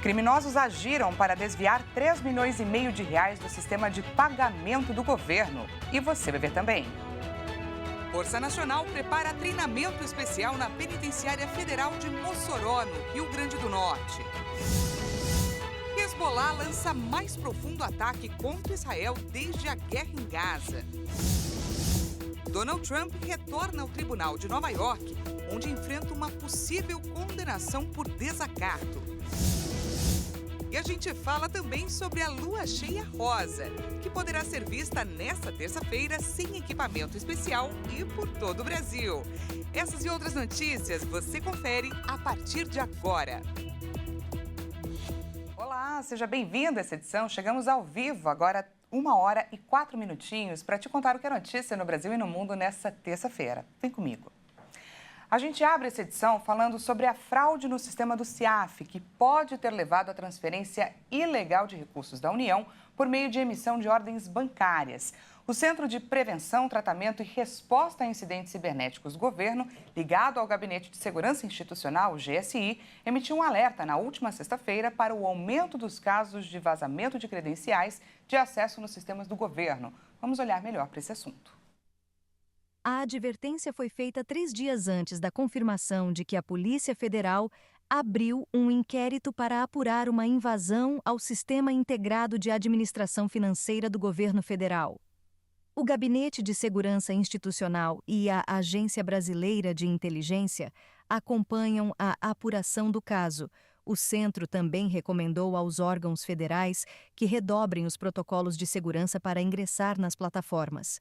Criminosos agiram para desviar 3 milhões e meio de reais do sistema de pagamento do governo. E você vai ver também. Força Nacional prepara treinamento especial na Penitenciária Federal de Mossoró, no Rio Grande do Norte. Hezbollah lança mais profundo ataque contra Israel desde a guerra em Gaza. Donald Trump retorna ao Tribunal de Nova York, onde enfrenta uma possível condenação por desacato. E a gente fala também sobre a lua cheia rosa, que poderá ser vista nesta terça-feira sem equipamento especial e por todo o Brasil. Essas e outras notícias você confere a partir de agora. Olá, seja bem-vindo a essa edição. Chegamos ao vivo agora 1h04 para te contar o que é notícia no Brasil e no mundo nessa terça-feira. Vem comigo. A gente abre essa edição falando sobre a fraude no sistema do CIAF, que pode ter levado à transferência ilegal de recursos da União por meio de emissão de ordens bancárias. O Centro de Prevenção, Tratamento e Resposta a Incidentes Cibernéticos do Governo, ligado ao Gabinete de Segurança Institucional, o GSI, emitiu um alerta na última sexta-feira para o aumento dos casos de vazamento de credenciais de acesso nos sistemas do governo. Vamos olhar melhor para esse assunto. A advertência foi feita 3 dias antes da confirmação de que a Polícia Federal abriu um inquérito para apurar uma invasão ao Sistema Integrado de Administração Financeira do Governo Federal. O Gabinete de Segurança Institucional e a Agência Brasileira de Inteligência acompanham a apuração do caso. O centro também recomendou aos órgãos federais que redobrem os protocolos de segurança para ingressar nas plataformas.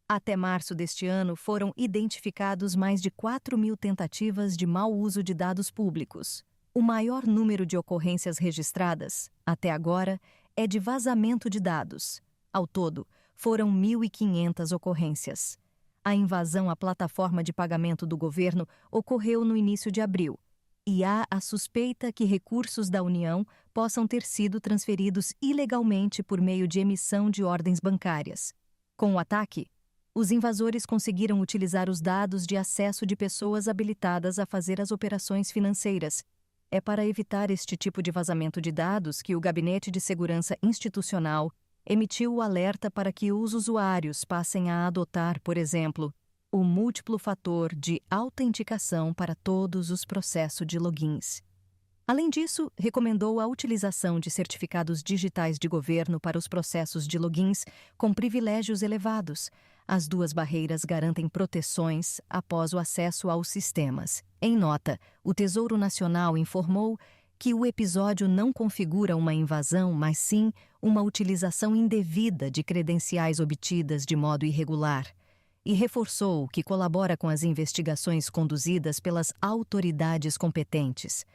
Até março deste ano, foram identificados mais de 4.000 tentativas de mau uso de dados públicos. O maior número de ocorrências registradas, até agora, é de vazamento de dados. Ao todo, foram 1.500 ocorrências. A invasão à plataforma de pagamento do governo ocorreu no início de abril, e há a suspeita que recursos da União possam ter sido transferidos ilegalmente por meio de emissão de ordens bancárias. Com o ataque, os invasores conseguiram utilizar os dados de acesso de pessoas habilitadas a fazer as operações financeiras. É para evitar este tipo de vazamento de dados que o Gabinete de Segurança Institucional emitiu o alerta para que os usuários passem a adotar, por exemplo, o múltiplo fator de autenticação para todos os processos de logins. Além disso, recomendou a utilização de certificados digitais de governo para os processos de logins com privilégios elevados. As duas barreiras garantem proteções após o acesso aos sistemas. Em nota, o Tesouro Nacional informou que o episódio não configura uma invasão, mas sim uma utilização indevida de credenciais obtidas de modo irregular, e reforçou que colabora com as investigações conduzidas pelas autoridades competentes.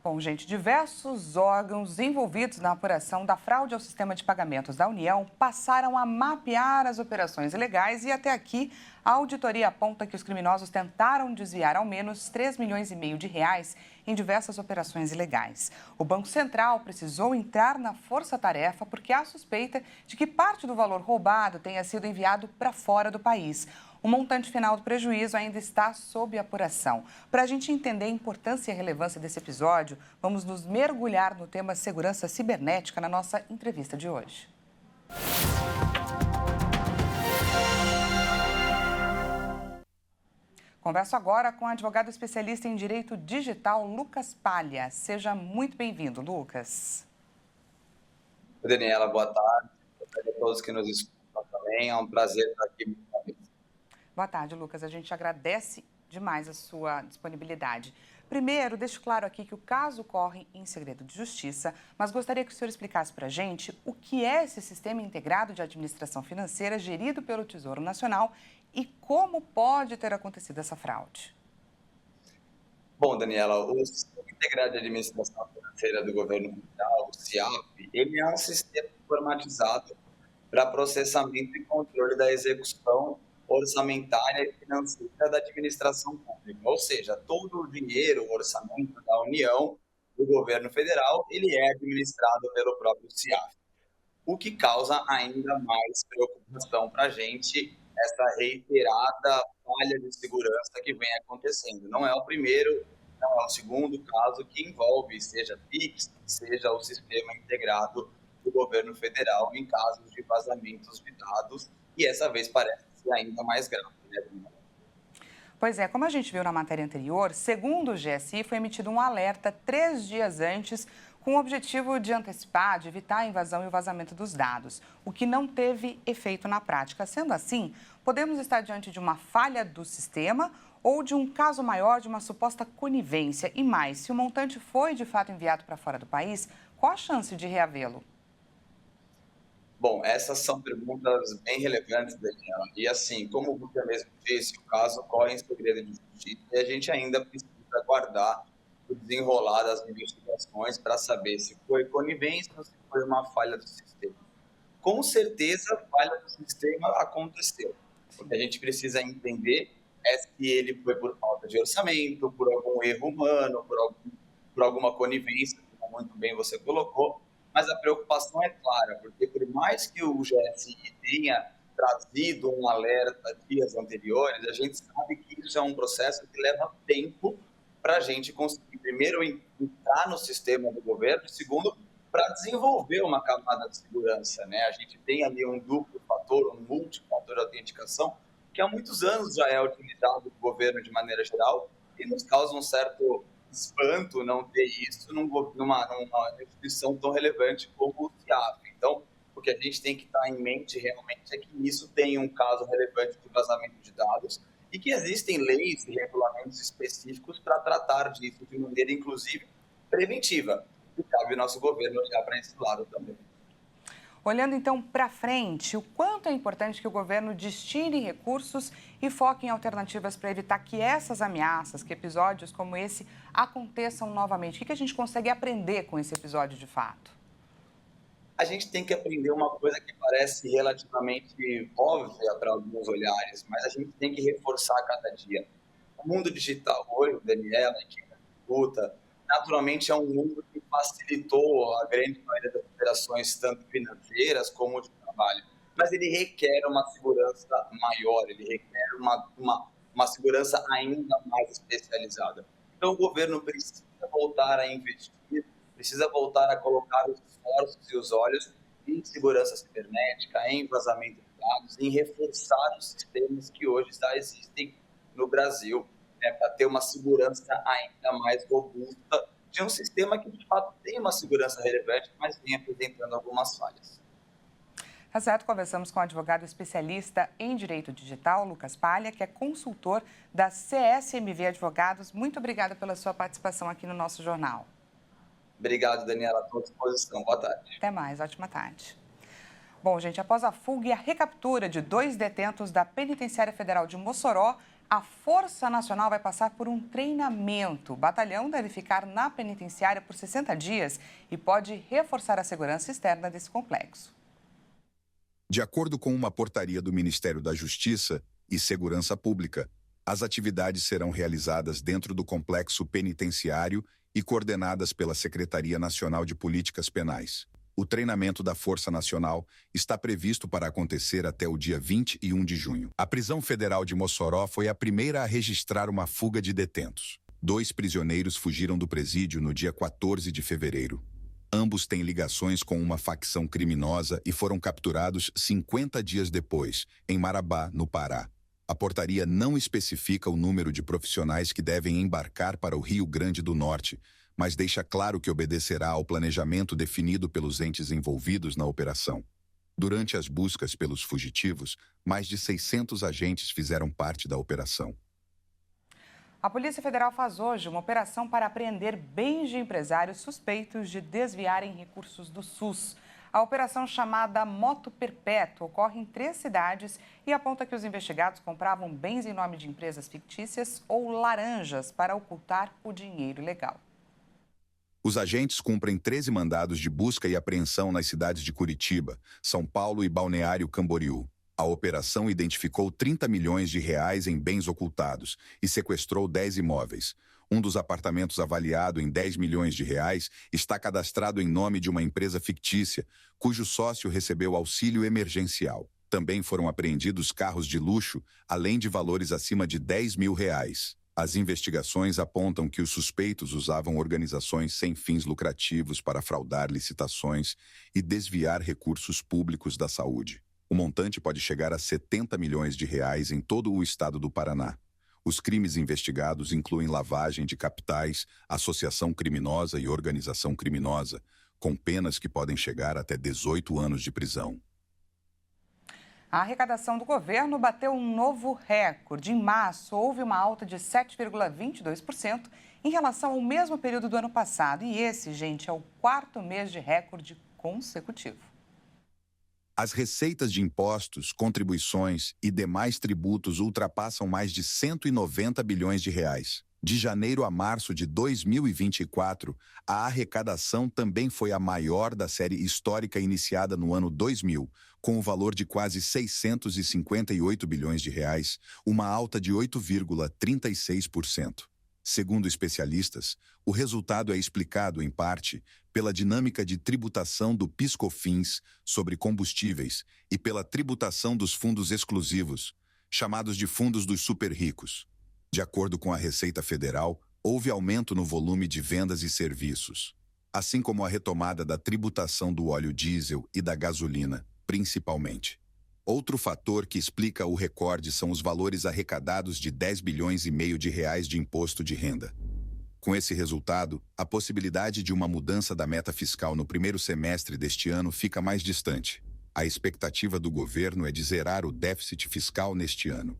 Bom, gente, diversos órgãos envolvidos na apuração da fraude ao sistema de pagamentos da União passaram a mapear as operações ilegais e até aqui a auditoria aponta que os criminosos tentaram desviar ao menos 3 milhões e meio de reais em diversas operações ilegais. O Banco Central precisou entrar na força-tarefa porque há suspeita de que parte do valor roubado tenha sido enviado para fora do país. O montante final do prejuízo ainda está sob apuração. Para a gente entender a importância e a relevância desse episódio, vamos nos mergulhar no tema segurança cibernética na nossa entrevista de hoje. Converso agora com o advogado especialista em direito digital, Lucas Palha. Seja muito bem-vindo, Lucas. Oi, Daniela, boa tarde. Boa tarde a todos que nos escutam também. É um prazer estar aqui. Boa tarde, Lucas. A gente agradece demais a sua disponibilidade. Primeiro, deixo claro aqui que o caso corre em segredo de justiça, mas gostaria que o senhor explicasse para a gente o que é esse Sistema Integrado de Administração Financeira gerido pelo Tesouro Nacional e como pode ter acontecido essa fraude. Bom, Daniela, o Sistema Integrado de Administração Financeira do Governo Federal, o CIAF, ele é um sistema informatizado para processamento e controle da execução orçamentária e financeira da administração pública, ou seja, todo o dinheiro, o orçamento da União, do governo federal, ele é administrado pelo próprio CIAF, o que causa ainda mais preocupação para a gente, essa reiterada falha de segurança que vem acontecendo. Não é o primeiro Então, é o segundo caso que envolve, seja PIX, seja o sistema integrado do governo federal em casos de vazamentos de dados, e essa vez parece ser ainda mais grave, né, Bruno? Pois é, como a gente viu na matéria anterior, segundo o GSI, foi emitido um alerta 3 dias antes com o objetivo de antecipar, de evitar a invasão e o vazamento dos dados, o que não teve efeito na prática. Sendo assim, podemos estar diante de uma falha do sistema ou de um caso maior de uma suposta conivência. E mais, se o montante foi de fato enviado para fora do país, qual a chance de reavê-lo? Bom, essas são perguntas bem relevantes, Daniela. E assim, como você mesmo disse, o caso corre em segredo de justiça e a gente ainda precisa aguardar o desenrolar das investigações para saber se foi conivência ou se foi uma falha do sistema. Com certeza, a falha do sistema aconteceu. O que a gente precisa entender é se ele foi por falta de orçamento, por algum erro humano, por alguma conivência, como muito bem você colocou, mas a preocupação é clara, porque por mais que o GSI tenha trazido um alerta dias anteriores, a gente sabe que isso é um processo que leva tempo para a gente conseguir, primeiro, entrar no sistema do governo, e segundo, para desenvolver uma camada de segurança, né? A gente tem ali um duplo fator, um multifator de autenticação, que há muitos anos já é utilizado no governo de maneira geral e nos causa um certo espanto não ter isso numa instituição tão relevante como o CIAF. Então, o que a gente tem que estar em mente realmente é que isso tem um caso relevante de vazamento de dados e que existem leis e regulamentos específicos para tratar disso de maneira, inclusive, preventiva. E cabe o nosso governo olhar para esse lado também. Olhando então para frente, o quanto é importante que o governo destine recursos e foque em alternativas para evitar que essas ameaças, que episódios como esse aconteçam novamente. O que a gente consegue aprender com esse episódio de fato? A gente tem que aprender uma coisa que parece relativamente óbvia para alguns olhares, mas a gente tem que reforçar a cada dia. O mundo digital hoje, Daniela, que escuta, naturalmente é um mundo que facilitou a grande maioria das operações, tanto financeiras como de trabalho. Mas ele requer uma segurança maior, ele requer uma segurança ainda mais especializada. Então, o governo precisa voltar a investir, precisa voltar a colocar os esforços e os olhos em segurança cibernética, em vazamento de dados, em reforçar os sistemas que hoje já existem no Brasil, né, para ter uma segurança ainda mais robusta de um sistema que, de fato, tem uma segurança relevante, mas vem apresentando algumas falhas. Tá certo, conversamos com o advogado especialista em direito digital, Lucas Palha, que é consultor da CSMV Advogados. Muito obrigada pela sua participação aqui no nosso jornal. Obrigado, Daniela, à sua disposição. Boa tarde. Até mais, ótima tarde. Bom, gente, após a fuga e a recaptura de 2 detentos da Penitenciária Federal de Mossoró, a Força Nacional vai passar por um treinamento. O batalhão deve ficar na penitenciária por 60 dias e pode reforçar a segurança externa desse complexo. De acordo com uma portaria do Ministério da Justiça e Segurança Pública, as atividades serão realizadas dentro do complexo penitenciário e coordenadas pela Secretaria Nacional de Políticas Penais. O treinamento da Força Nacional está previsto para acontecer até o dia 21 de junho. A prisão federal de Mossoró foi a primeira a registrar uma fuga de detentos. 2 prisioneiros fugiram do presídio no dia 14 de fevereiro. Ambos têm ligações com uma facção criminosa e foram capturados 50 dias depois, em Marabá, no Pará. A portaria não especifica o número de profissionais que devem embarcar para o Rio Grande do Norte, mas deixa claro que obedecerá ao planejamento definido pelos entes envolvidos na operação. Durante as buscas pelos fugitivos, mais de 600 agentes fizeram parte da operação. A Polícia Federal faz hoje uma operação para apreender bens de empresários suspeitos de desviarem recursos do SUS. A operação, chamada Moto Perpétuo, ocorre em 3 cidades e aponta que os investigados compravam bens em nome de empresas fictícias ou laranjas para ocultar o dinheiro ilegal. Os agentes cumprem 13 mandados de busca e apreensão nas cidades de Curitiba, São Paulo e Balneário Camboriú. A operação identificou 30 milhões de reais em bens ocultados e sequestrou 10 imóveis. Um dos apartamentos avaliado em 10 milhões de reais está cadastrado em nome de uma empresa fictícia, cujo sócio recebeu auxílio emergencial. Também foram apreendidos carros de luxo, além de valores acima de 10 mil reais. As investigações apontam que os suspeitos usavam organizações sem fins lucrativos para fraudar licitações e desviar recursos públicos da saúde. O montante pode chegar a 70 milhões de reais em todo o estado do Paraná. Os crimes investigados incluem lavagem de capitais, associação criminosa e organização criminosa, com penas que podem chegar até 18 anos de prisão. A arrecadação do governo bateu um novo recorde. Em março, houve uma alta de 7,22% em relação ao mesmo período do ano passado. E esse, gente, é o quarto mês de recorde consecutivo. As receitas de impostos, contribuições e demais tributos ultrapassam mais de 190 bilhões de reais. De janeiro a março de 2024, a arrecadação também foi a maior da série histórica iniciada no ano 2000, com o valor de quase 658 bilhões de reais, uma alta de 8,36%. Segundo especialistas, o resultado é explicado, em parte, pela dinâmica de tributação do PIS/COFINS sobre combustíveis e pela tributação dos fundos exclusivos, chamados de fundos dos super-ricos. De acordo com a Receita Federal, houve aumento no volume de vendas e serviços, assim como a retomada da tributação do óleo diesel e da gasolina, principalmente. Outro fator que explica o recorde são os valores arrecadados de 10 bilhões e meio de reais de imposto de renda. Com esse resultado, a possibilidade de uma mudança da meta fiscal no primeiro semestre deste ano fica mais distante. A expectativa do governo é de zerar o déficit fiscal neste ano.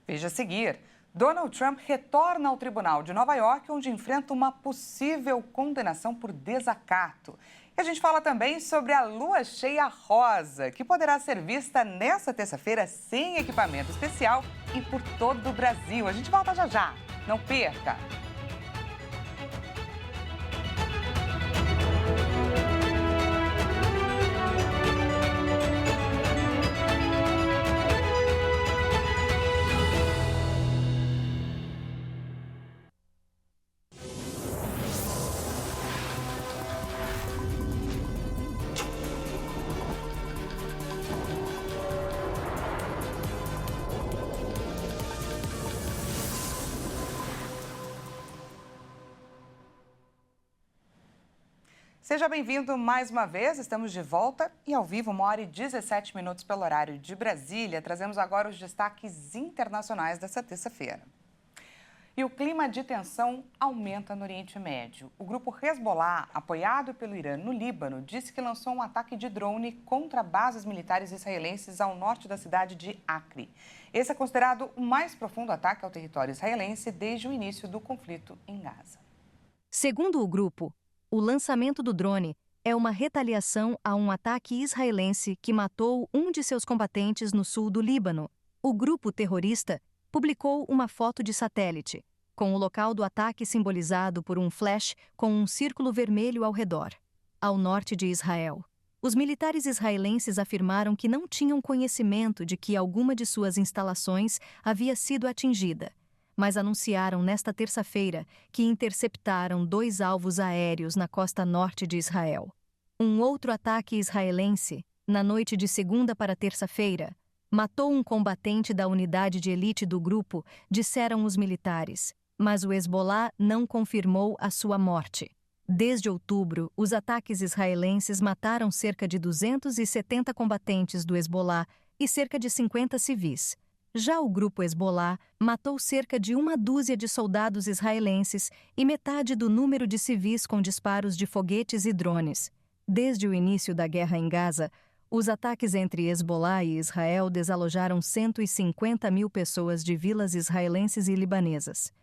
Veja a seguir. Donald Trump retorna ao tribunal de Nova York, onde enfrenta uma possível condenação por desacato. E a gente fala também sobre a lua cheia rosa, que poderá ser vista nesta terça-feira sem equipamento especial e por todo o Brasil. A gente volta já já. Não perca! Seja bem-vindo mais uma vez, estamos de volta e ao vivo, 1h17 pelo horário de Brasília. Trazemos agora os destaques internacionais dessa terça-feira. E o clima de tensão aumenta no Oriente Médio. O grupo Hezbollah, apoiado pelo Irã no Líbano, disse que lançou um ataque de drone contra bases militares israelenses ao norte da cidade de Acre. Esse é considerado o mais profundo ataque ao território israelense desde o início do conflito em Gaza. Segundo o grupo, o lançamento do drone é uma retaliação a um ataque israelense que matou um de seus combatentes no sul do Líbano. O grupo terrorista publicou uma foto de satélite, com o local do ataque simbolizado por um flash com um círculo vermelho ao redor, ao norte de Israel. Os militares israelenses afirmaram que não tinham conhecimento de que alguma de suas instalações havia sido atingida, mas anunciaram nesta terça-feira que interceptaram 2 alvos aéreos na costa norte de Israel. Um outro ataque israelense, na noite de segunda para terça-feira, matou um combatente da unidade de elite do grupo, disseram os militares, mas o Hezbollah não confirmou a sua morte. Desde outubro, os ataques israelenses mataram cerca de 270 combatentes do Hezbollah e cerca de 50 civis. Já o grupo Hezbollah matou cerca de 1 dúzia de soldados israelenses e metade do número de civis com disparos de foguetes e drones. Desde o início da guerra em Gaza, os ataques entre Hezbollah e Israel desalojaram 150 mil pessoas de vilas israelenses e libanesas.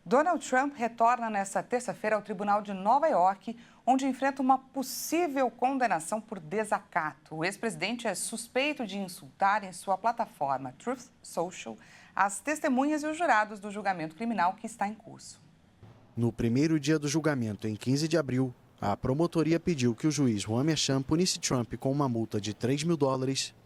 Donald Trump retorna nesta terça-feira ao Tribunal de Nova York, onde enfrenta uma possível condenação por desacato. O ex-presidente é suspeito de insultar em sua plataforma Truth Social as testemunhas e os jurados do julgamento criminal que está em curso. No primeiro dia do julgamento, em 15 de abril, a promotoria pediu que o juiz Juan Merchan punisse Trump com uma multa de $3 mil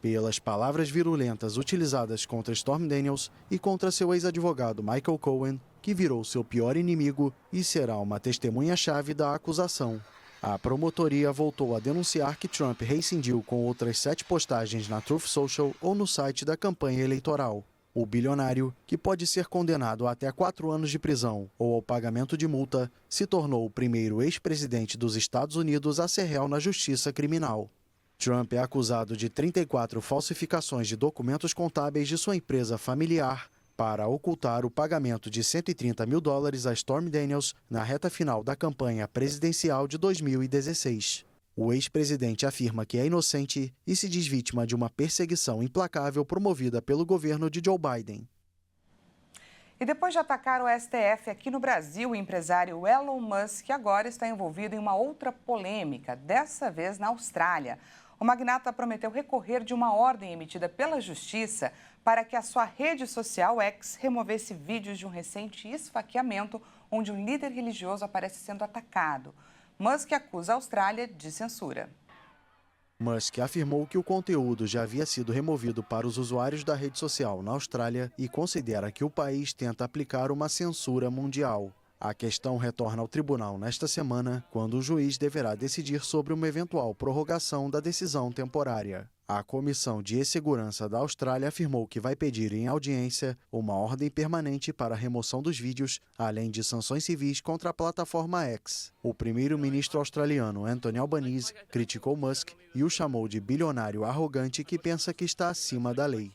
pelas palavras virulentas utilizadas contra Stormy Daniels e contra seu ex-advogado Michael Cohen, que virou seu pior inimigo e será uma testemunha-chave da acusação. A promotoria voltou a denunciar que Trump rescindiu com outras 7 postagens na Truth Social ou no site da campanha eleitoral. O bilionário, que pode ser condenado a até 4 anos de prisão ou ao pagamento de multa, se tornou o primeiro ex-presidente dos Estados Unidos a ser réu na justiça criminal. Trump é acusado de 34 falsificações de documentos contábeis de sua empresa familiar para ocultar o pagamento de $130 mil a Stormy Daniels na reta final da campanha presidencial de 2016. O ex-presidente afirma que é inocente e se diz vítima de uma perseguição implacável promovida pelo governo de Joe Biden. E depois de atacar o STF aqui no Brasil, o empresário Elon Musk agora está envolvido em uma outra polêmica, dessa vez na Austrália. O magnata prometeu recorrer de uma ordem emitida pela Justiça para que a sua rede social X removesse vídeos de um recente esfaqueamento onde um líder religioso aparece sendo atacado. Musk acusa a Austrália de censura. Musk afirmou que o conteúdo já havia sido removido para os usuários da rede social na Austrália e considera que o país tenta aplicar uma censura mundial. A questão retorna ao tribunal nesta semana, quando o juiz deverá decidir sobre uma eventual prorrogação da decisão temporária. A Comissão de E-Segurança da Austrália afirmou que vai pedir em audiência uma ordem permanente para a remoção dos vídeos, além de sanções civis contra a plataforma X. O primeiro-ministro australiano Anthony Albanese criticou Musk e o chamou de bilionário arrogante que pensa que está acima da lei.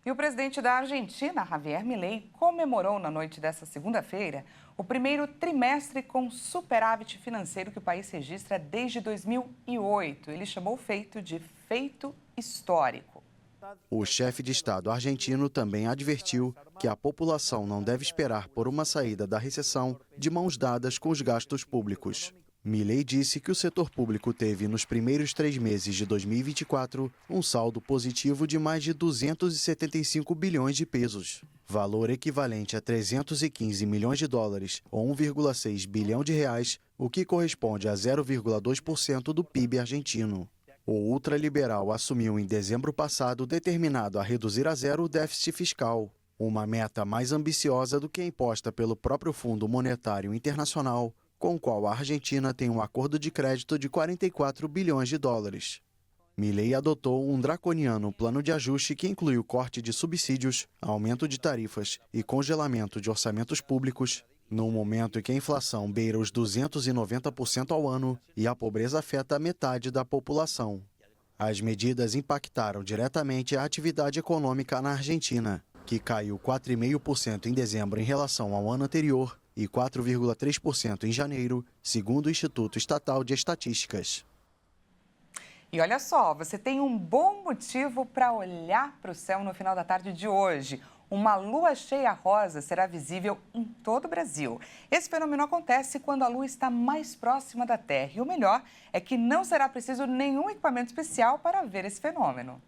E o presidente da Argentina, Javier Milei, comemorou na noite desta segunda-feira o primeiro trimestre com superávit financeiro que o país registra desde 2008. Ele chamou o feito de feito histórico. O chefe de Estado argentino também advertiu que a população não deve esperar por uma saída da recessão de mãos dadas com os gastos públicos. Milei disse que o setor público teve, nos primeiros 3 meses de 2024, um saldo positivo de mais de 275 bilhões de pesos, valor equivalente a 315 milhões de dólares, ou 1,6 bilhão de reais, o que corresponde a 0,2% do PIB argentino. O ultraliberal assumiu em dezembro passado determinado a reduzir a zero o déficit fiscal, uma meta mais ambiciosa do que a imposta pelo próprio Fundo Monetário Internacional, com o qual a Argentina tem um acordo de crédito de 44 bilhões de dólares. Milei adotou um draconiano plano de ajuste que inclui o corte de subsídios, aumento de tarifas e congelamento de orçamentos públicos, no momento em que a inflação beira os 290% ao ano e a pobreza afeta metade da população. As medidas impactaram diretamente a atividade econômica na Argentina, que caiu 4,5% em dezembro em relação ao ano anterior e 4,3% em janeiro, segundo o Instituto Estatal de Estatísticas. E olha só, você tem um bom motivo para olhar para o céu no final da tarde de hoje. Uma lua cheia rosa será visível em todo o Brasil. Esse fenômeno acontece quando a lua está mais próxima da Terra. E o melhor é que não será preciso nenhum equipamento especial para ver esse fenômeno.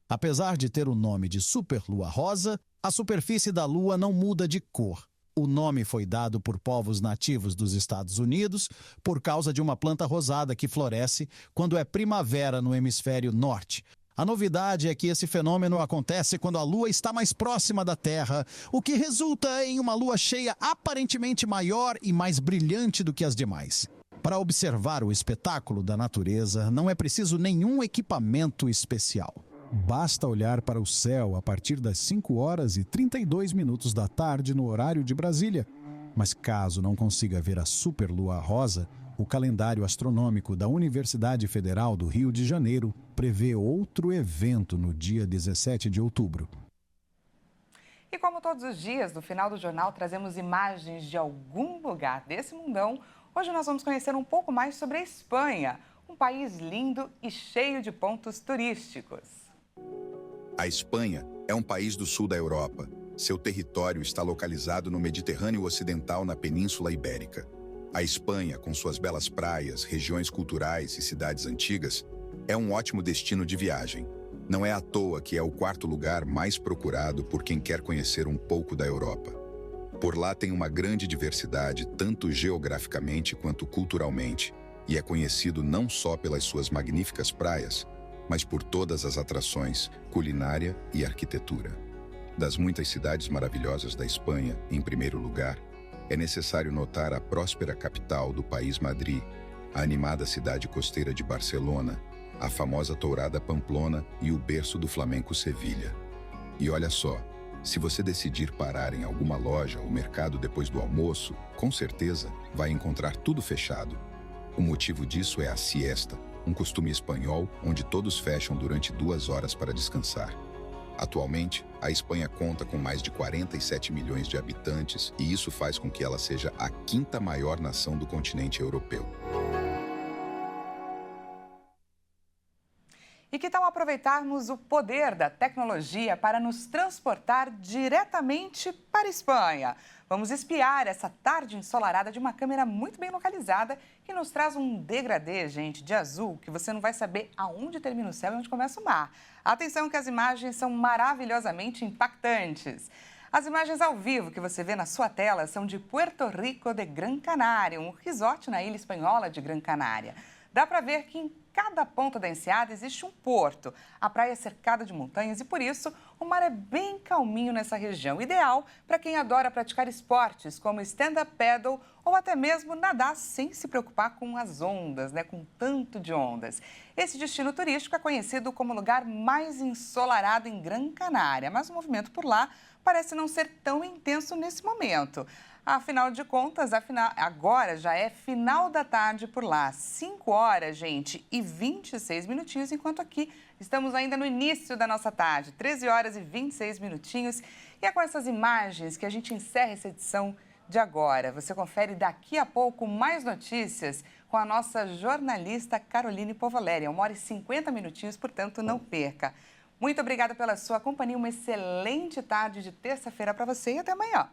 Apesar de ter o nome de superlua rosa, a superfície da lua não muda de cor. O nome foi dado por povos nativos dos Estados Unidos por causa de uma planta rosada que floresce quando é primavera no hemisfério norte. A novidade é que esse fenômeno acontece quando a lua está mais próxima da Terra, o que resulta em uma lua cheia aparentemente maior e mais brilhante do que as demais. Para observar o espetáculo da natureza, não é preciso nenhum equipamento especial. Basta olhar para o céu a partir das 5h32 da tarde no horário de Brasília. Mas caso não consiga ver a superlua rosa, o calendário astronômico da Universidade Federal do Rio de Janeiro prevê outro evento no dia 17 de outubro. E como todos os dias, no final do jornal, trazemos imagens de algum lugar desse mundão. Hoje nós vamos conhecer um pouco mais sobre a Espanha, um país lindo e cheio de pontos turísticos. A Espanha é um país do sul da Europa. Seu território está localizado no Mediterrâneo Ocidental, na Península Ibérica. A Espanha, com suas belas praias, regiões culturais e cidades antigas, é um ótimo destino de viagem. Não é à toa que é o 4º lugar mais procurado por quem quer conhecer um pouco da Europa. Por lá tem uma grande diversidade, tanto geograficamente quanto culturalmente, e é conhecido não só pelas suas magníficas praias, mas por todas as atrações, culinária e arquitetura. Das muitas cidades maravilhosas da Espanha, em primeiro lugar, é necessário notar a próspera capital do país, Madrid, a animada cidade costeira de Barcelona, a famosa tourada Pamplona e o berço do flamenco, Sevilha. E olha só, se você decidir parar em alguma loja ou mercado depois do almoço, com certeza vai encontrar tudo fechado. O motivo disso é a siesta, um costume espanhol onde todos fecham durante 2 horas para descansar. Atualmente, a Espanha conta com mais de 47 milhões de habitantes e isso faz com que ela seja a 5ª maior nação do continente europeu. E que tal aproveitarmos o poder da tecnologia para nos transportar diretamente para a Espanha? Vamos espiar essa tarde ensolarada de uma câmera muito bem localizada que nos traz um degradê, gente, de azul, que você não vai saber aonde termina o céu e onde começa o mar. Atenção que as imagens são maravilhosamente impactantes. As imagens ao vivo que você vê na sua tela são de Puerto Rico de Gran Canária, um resort na ilha espanhola de Gran Canária. Dá para ver que em cada ponta da enseada existe um porto. A praia é cercada de montanhas e, por isso, o mar é bem calminho nessa região. Ideal para quem adora praticar esportes como stand-up paddle ou até mesmo nadar sem se preocupar com as ondas, com tanto de ondas. Esse destino turístico é conhecido como o lugar mais ensolarado em Gran Canária, mas o movimento por lá parece não ser tão intenso nesse momento. Afinal de contas, agora já é final da tarde por lá. 5 horas, gente, e 26 minutinhos, enquanto aqui estamos ainda no início da nossa tarde. 13 horas e 26 minutinhos. E é com essas imagens que a gente encerra essa edição de agora. Você confere daqui a pouco mais notícias com a nossa jornalista Caroline Povoleri. 1 hora e 50 minutinhos, portanto, não perca. Muito obrigada pela sua companhia. Uma excelente tarde de terça-feira para você e até amanhã.